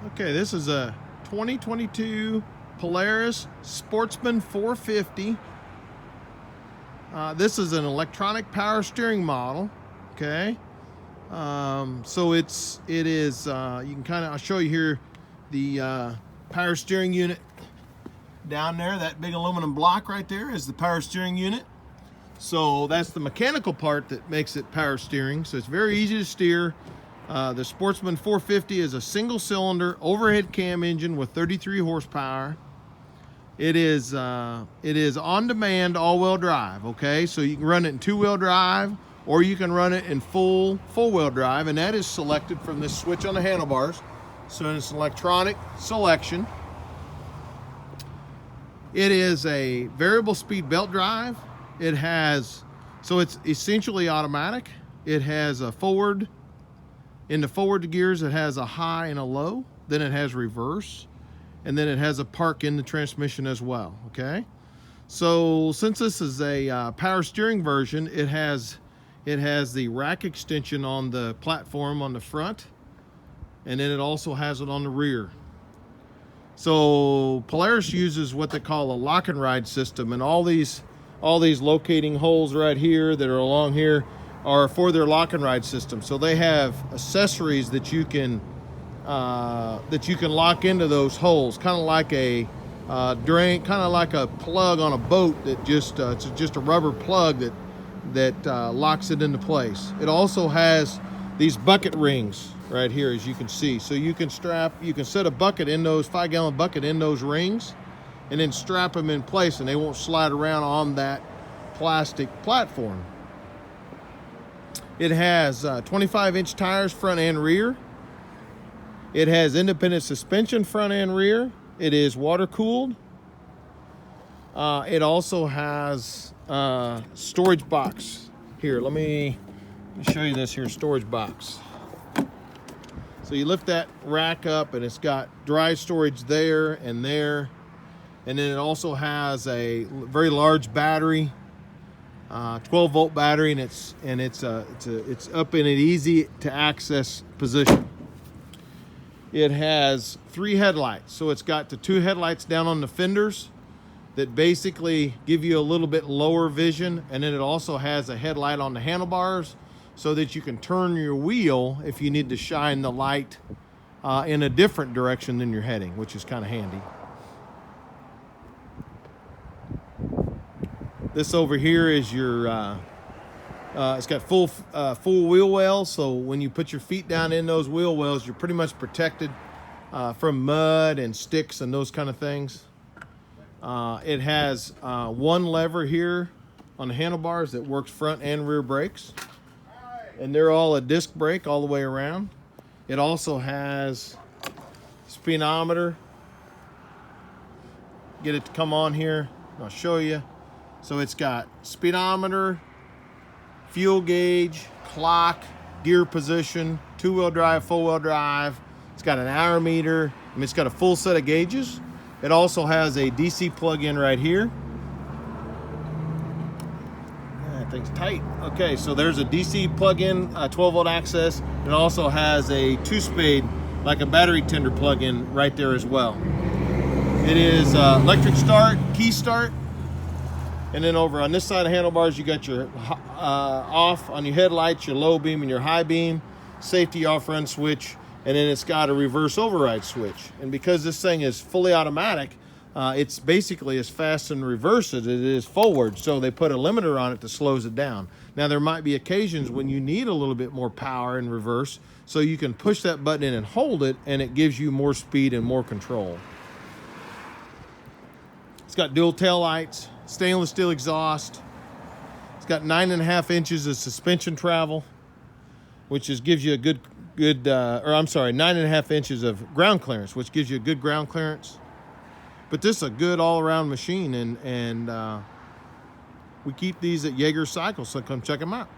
Okay, this is a 2022 Polaris Sportsman 450. This is an electronic power steering model. Okay, so it is. You can I'll show you here the power steering unit down there. That big aluminum block right there is the power steering unit. So that's the mechanical part that makes it power steering. So it's very easy to steer. The Sportsman 450 is a single cylinder overhead cam engine with 33 horsepower. It is on demand all-wheel drive. Okay, so you can run it in two-wheel drive or you can run it in full-wheel drive, and that is selected from this switch on the handlebars. So it's an electronic selection. It is a variable speed belt drive. So it's essentially automatic. It has a forward. In the forward gears, it has a high and a low. Then it has reverse, and then it has a park in the transmission as well. Okay, so since this is a power steering version, it has the rack extension on the platform on the front, and then it also has it on the rear. So Polaris uses what they call a lock and ride system, and all these locating holes right here that are along here are for their lock and ride system. So they have accessories that you can lock into those holes, kind of like a drain, kind of like a plug on a boat that it's just a rubber plug that locks it into place. It also has these bucket rings right here, as you can see. So you can set a bucket in those 5-gallon bucket in those rings, and then strap them in place, and they won't slide around on that plastic platform. It has 25-inch tires front and rear. It has independent suspension front and rear. It is water cooled. It also has storage box. Here, let me show you this here storage box. So you lift that rack up, and it's got dry storage there and there. And then it also has a very large battery, 12-volt battery, and it's up in an easy to access position. It has 3 headlights, so it's got the 2 headlights down on the fenders that basically give you a little bit lower vision, and then it also has a headlight on the handlebars so that you can turn your wheel if you need to shine the light in a different direction than you're heading, which is kind of handy. This over here is your, it's got full wheel wells, so when you put your feet down in those wheel wells, you're pretty much protected from mud and sticks and those kind of things. It has one lever here on the handlebars that works front and rear brakes, and they're all a disc brake all the way around. It also has speedometer. Get it to come on here, I'll show you. So it's got speedometer, fuel gauge, clock, gear position, 2-wheel drive, 4-wheel drive. It's got an hour meter. It's got a full set of gauges. It also has a DC plug-in right here. That thing's tight. Okay, so there's a DC plug-in, 12-volt access. It also has a 2-spade, like a battery tender plug-in right there as well. It is electric start, key start. And then over on this side of the handlebars, you got your off on your headlights, your low beam and your high beam, safety off-run switch, and then it's got a reverse override switch. And because this thing is fully automatic, it's basically as fast in reverse as it is forward, so they put a limiter on it that slows it down. Now, there might be occasions when you need a little bit more power in reverse, so you can push that button in and hold it, and it gives you more speed and more control. It's got dual tail lights, stainless steel exhaust. It's got 9.5 inches of suspension travel, which gives you a good 9.5 inches of ground clearance, which gives you a good ground clearance. But this is a good all-around machine, and we keep these at Jaeger Cycles, so come check them out.